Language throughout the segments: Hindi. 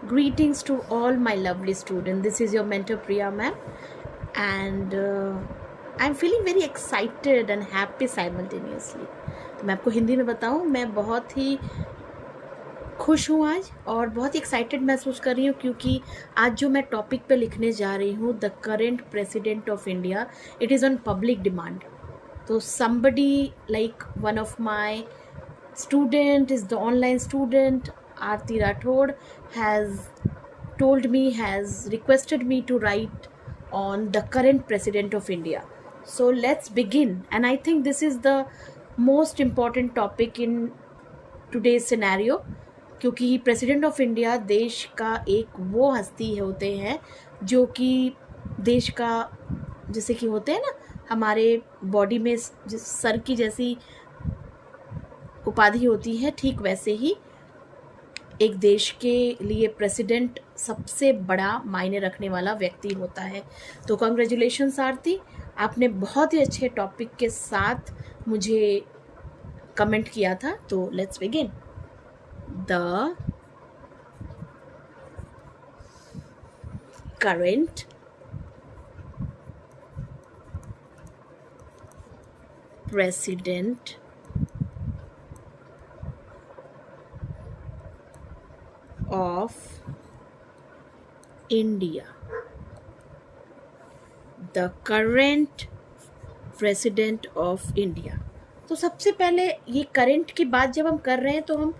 Greetings to all my lovely students. This is your mentor Priya ma'am, and I'm feeling very excited and happy simultaneously. तो मैं आपको हिंदी में बताऊं, मैं बहुत ही खुश हूँ आज और बहुत ही एक्साइटेड महसूस कर रही हूँ क्योंकि आज जो मैं टॉपिक पे लिखने जा रही हूँ, the current president of India, it is on public demand. तो somebody like one of my student is the online student Aarti Rathod has requested me to write on the current president of India. So let's begin, and I think this is the most important topic in today's scenario क्योंकि प्रेसिडेंट ऑफ इंडिया देश का एक वो हस्ती होते हैं जो कि देश का, जैसे कि होते हैं ना हमारे बॉडी में जिस सर की जैसी उपाधि होती है, ठीक वैसे ही एक देश के लिए प्रेसिडेंट सबसे बड़ा मायने रखने वाला व्यक्ति होता है. तो कांग्रेचुलेशंस आरती, आपने बहुत ही अच्छे टॉपिक के साथ मुझे कमेंट किया था. तो let's begin. The current president of India. The current president of India. तो सबसे पहले ये करंट की बात जब हम कर रहे हैं तो हम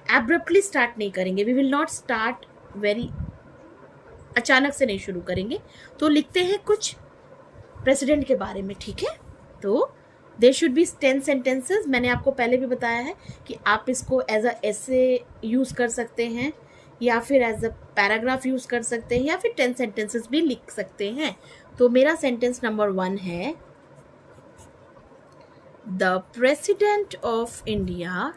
एब्रप्टली स्टार्ट नहीं करेंगे. We will not start very, अचानक से नहीं शुरू करेंगे. तो लिखते हैं कुछ प्रेसिडेंट के बारे में, ठीक है. तो देयर शुड बी 10 सेंटेंसेस. मैंने आपको पहले भी बताया है कि आप इसको एज अ ऐसे यूज़ कर सकते हैं या फिर एज अ पैराग्राफ यूज़ कर सकते हैं या फिर 10 सेंटेंसेस भी लिख सकते हैं. तो मेरा सेंटेंस नंबर 1 है, the president of India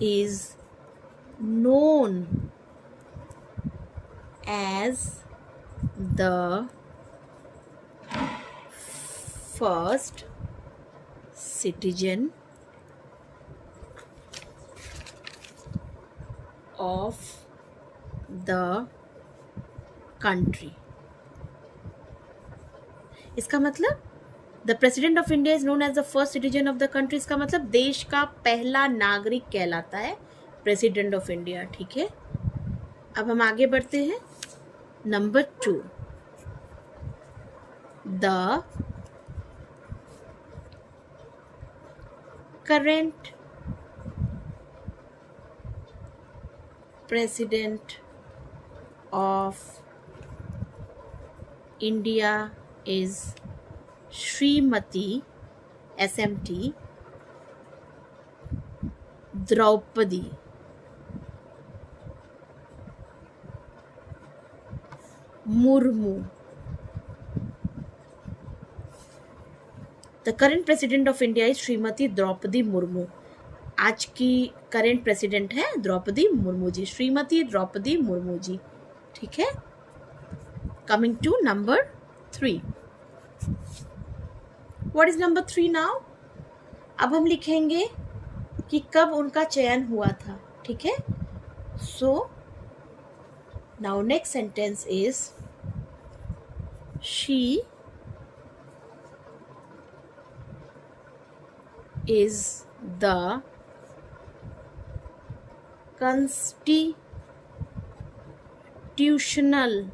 is known as the first citizen of the country. इसका मतलब the president of India is known as the first citizen of the country. इसका मतलब देश का पहला नागरिक कहलाता है प्रेसिडेंट ऑफ इंडिया, ठीक है. अब हम आगे बढ़ते हैं. Number 2, the current president of India is Shrimati SMT Draupadi Murmu. The current president of India is Shrimati Draupadi Murmu. आज की करेंट प्रेसिडेंट है द्रौपदी मुर्मू जी, श्रीमती द्रौपदी मुर्मू जी, ठीक है. Coming to number 3. What is number 3 now? अब हम लिखेंगे कि कब उनका चयन हुआ था, ठीक है. So now next sentence is, she is the constitutional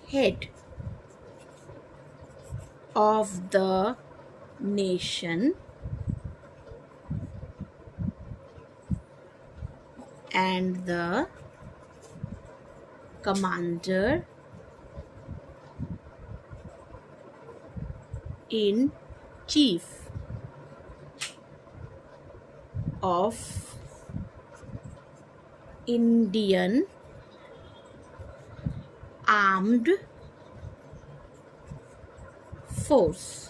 head of the nation and the commander in chief of Indian Armed Force.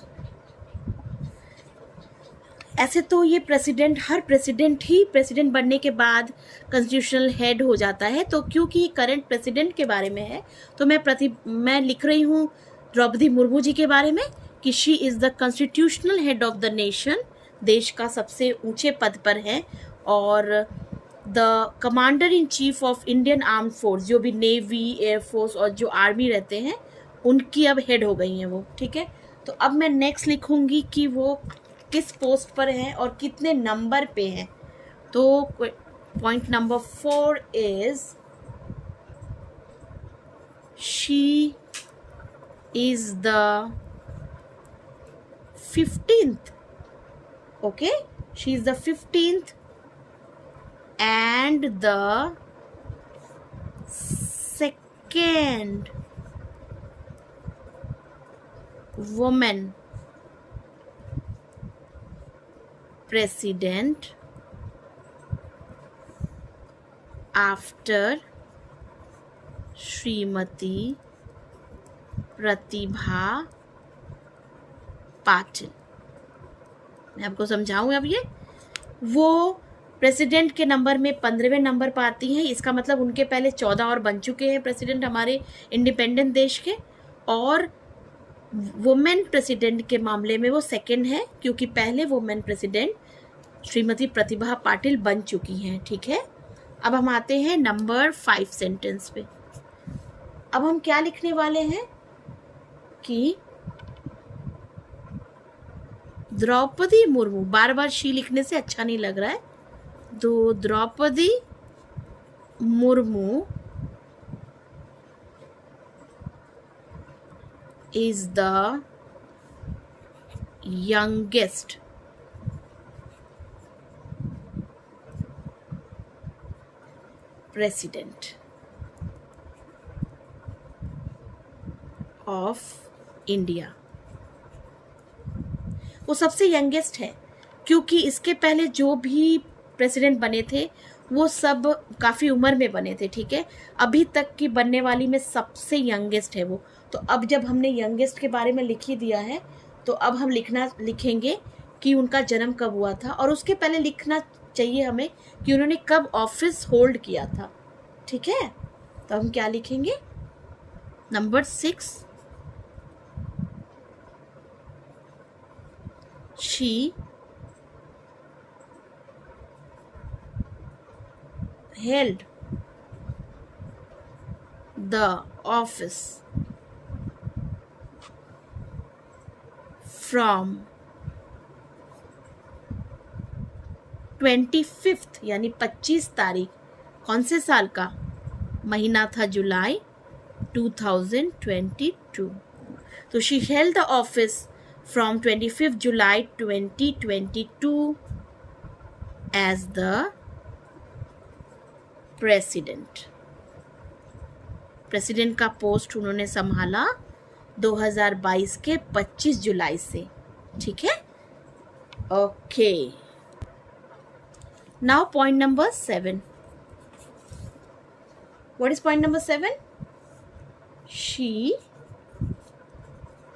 ऐसे तो ये प्रेसिडेंट, हर प्रेसिडेंट ही प्रेसिडेंट बनने के बाद कॉन्स्टिट्यूशनल हेड हो जाता है, तो क्योंकि करंट प्रेसिडेंट के बारे में है तो मैं लिख रही हूँ द्रौपदी मुर्मू जी के बारे में कि she is the constitutional head of the nation, देश का सबसे ऊंचे पद पर है, और the commander in chief of Indian arm force, जो भी नेवी, एयरफोर्स और जो आर्मी रहते हैं उनकी अब हेड हो गई हैं वो, ठीक है। तो अब मैं नेक्स्ट लिखूंगी कि वो किस पोस्ट पर हैं और कितने नंबर पे हैं। तो point number 4 is she is the 15th. Okay, she is the 15th and the second woman president after Shrimati Pratibha Patil. मैं आपको समझाऊं अब, ये वो प्रेसिडेंट के नंबर में 15वें नंबर पर आती हैं। इसका मतलब उनके पहले 14 और बन चुके हैं प्रेसिडेंट हमारे इंडिपेंडेंट देश के, और वुमेन प्रेसिडेंट के मामले में वो सेकंड है, क्योंकि पहले वुमेन प्रेसिडेंट श्रीमती प्रतिभा पाटिल बन चुकी हैं, ठीक है। अब हम आते हैं नंबर 5 सेंटेंस पे। अब हम क्या लिखने वाले हैं कि द्रौपदी मुर्मू, बार बार शी लिखने से अच्छा नहीं लग रहा है, तो Draupadi Murmu is the youngest president of India. वो सबसे यंगेस्ट है, क्योंकि इसके पहले जो भी प्रेसिडेंट बने थे वो सब काफ़ी उम्र में बने थे, ठीक है। अभी तक की बनने वाली में सबसे यंगेस्ट है वो। तो अब जब हमने यंगेस्ट के बारे में लिख ही दिया है, तो अब हम लिखेंगे कि उनका जन्म कब हुआ था, और उसके पहले लिखना चाहिए हमें कि उन्होंने कब ऑफिस होल्ड किया था, ठीक है। तो हम क्या लिखेंगे, number 6, she held the office from 25th यानी 25 तारीख, कौन से साल का महीना था, जुलाई 2022। तो she held the office from 25th July 2022 as the president। President का पोस्ट उन्होंने संभाला 2022 के 25 जुलाई से, ठीक है। Okay, now point number 7। What is point number 7? She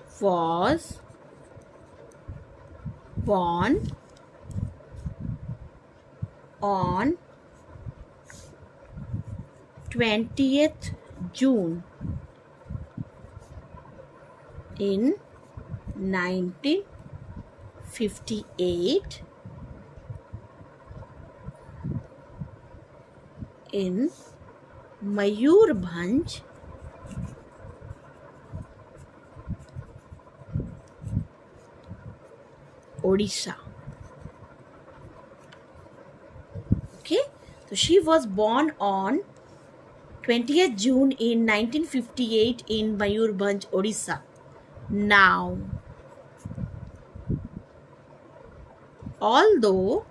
was born on 20th June in 1958 in Mayurbhanj, Odisha. Okay, so she was born on 20th June in 1958 in Mayurbhanj, Odisha. Now, although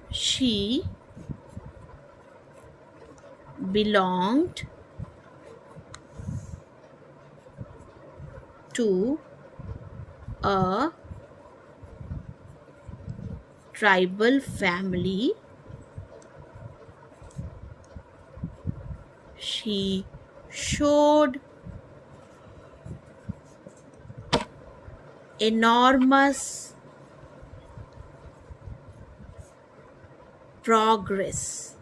she belonged to a tribal family, she showed enormous progress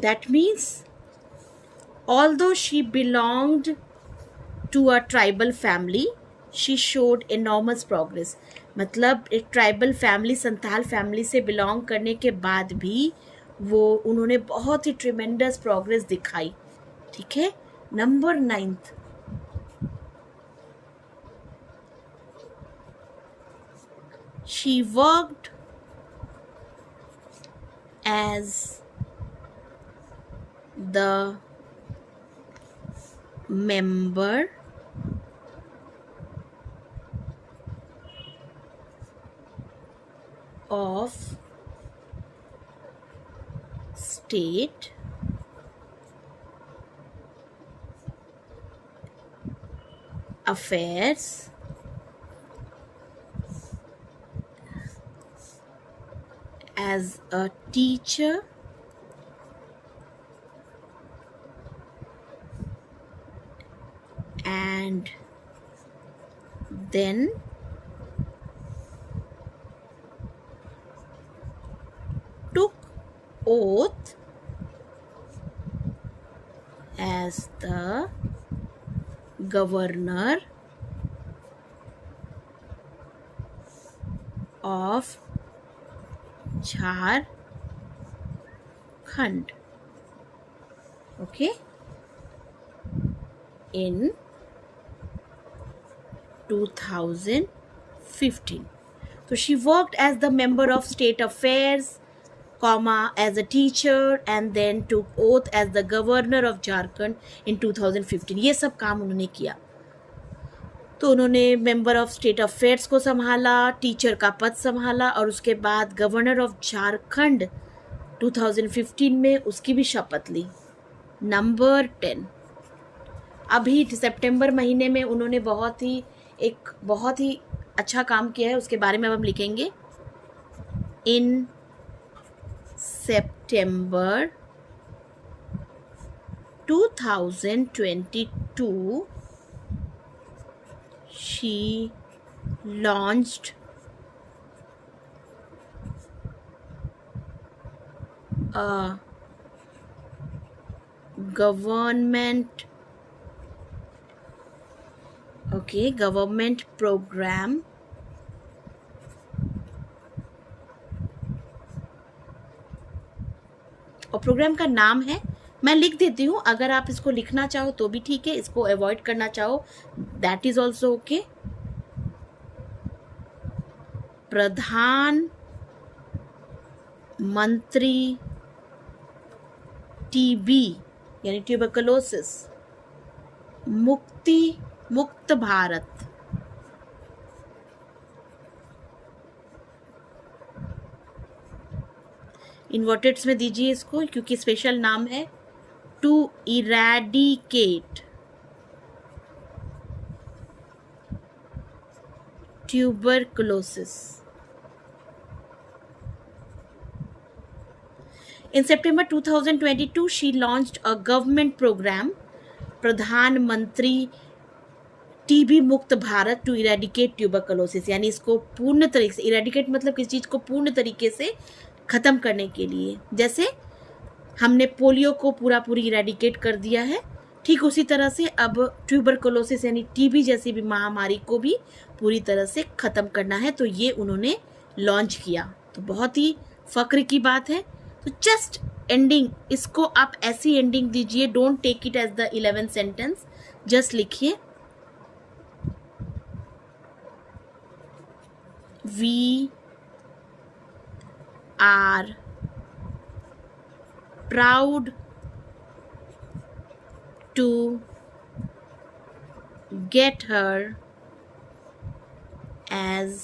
That means although she belonged to a tribal family, she showed enormous progress. मतलब एक ट्राइबल फैमिली, संथाल फैमिली से बिलोंग करने के बाद भी वो उन्होंने बहुत ही ट्रिमेंडस प्रोग्रेस दिखाई. ठीक है. Number 9th, she worked as the member of state affairs as a teacher and then took oath as the governor of Jharkhand. Okay, in 2015. So she worked as the member of state affairs, comma, as a teacher and then took oath as the governor of Jharkhand in 2015. ये सब काम उन्होंने किया. तो उन्होंने मेंबर ऑफ स्टेट अफेयर्स को संभाला, टीचर का पद संभाला और उसके बाद गवर्नर ऑफ झारखंड 2015 में उसकी भी शपथ ली. नंबर 10, अभी सितंबर महीने में उन्होंने बहुत ही अच्छा काम किया है, उसके बारे में अब हम लिखेंगे. इन September 2022, she launched a government program और प्रोग्राम का नाम है, मैं लिख देती हूँ, अगर आप इसको लिखना चाहो तो भी ठीक है, इसको अवॉइड करना चाहो दैट इज ऑल्सो ओके. प्रधान मंत्री टीबी यानी ट्यूबरकुलोसिस मुक्त भारत. इन्वर्टेड्स में दीजिए इसको क्योंकि स्पेशल नाम है. To eradicate tuberculosis. In September 2022, she launched a government program, Pradhanmantri TB Mukt Bharat to eradicate tuberculosis. यानी इसको पूर्ण तरीके से, इरेडिकेट मतलब किसी चीज़ को पूर्ण तरीके से ख़त्म करने के लिए. जैसे हमने पोलियो को पूरी इरेडिकेट कर दिया है, ठीक उसी तरह से अब ट्यूबरकुलोसिस यानी टीबी जैसी भी महामारी को भी पूरी तरह से ख़त्म करना है. तो ये उन्होंने लॉन्च किया, तो बहुत ही फ़ख्र की बात है. तो जस्ट एंडिंग, इसको आप ऐसी एंडिंग दीजिए, don't take it as the 11th sentence, just लिखिए we are proud to get her as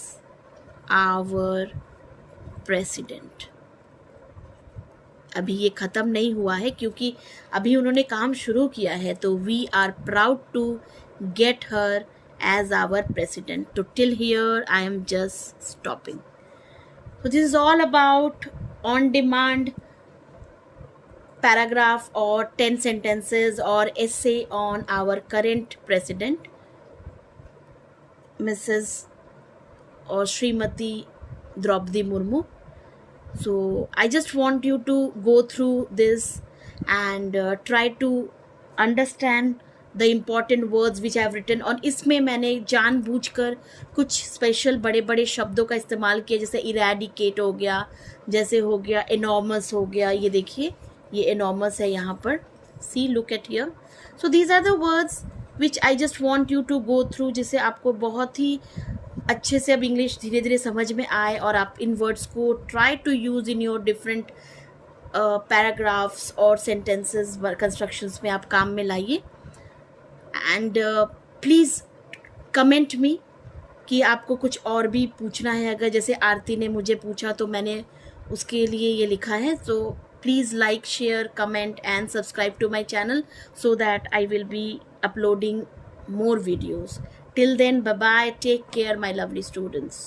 our president. अभी ये ख़त्म नहीं हुआ है क्योंकि अभी उन्होंने काम शुरू किया है. तो we are proud to get her as our president. तो till here I am just stopping. So this is all about on demand paragraph or 10 sentences or essay on our current president, Mrs. or Srimati Draupadi Murmu. So I just want you to go through this and try to understand the important words which I have written. और इसमें मैंने जानबूझकर कुछ स्पेशल बड़े बड़े शब्दों का इस्तेमाल किया, जैसे इरेडिकेट हो गया, जैसे हो गया एनॉर्मस हो गया, ये देखिए ये एनॉर्मस है यहाँ पर, see look at here. So these are the words which I just want you to go through, जिससे आपको बहुत ही अच्छे से अब इंग्लिश धीरे धीरे समझ में आए और आप इन वर्ड्स को try to use in your different paragraphs और सेंटेंसेस कंस्ट्रक्शंस में आप काम में लाइए. एंड प्लीज़ कमेंट मी कि आपको कुछ और भी पूछना है. अगर जैसे आरती ने मुझे पूछा तो मैंने उसके लिए ये लिखा है. तो please like, share, comment and subscribe to my channel so that I will be uploading more videos. Till then, bye bye, take care my lovely students.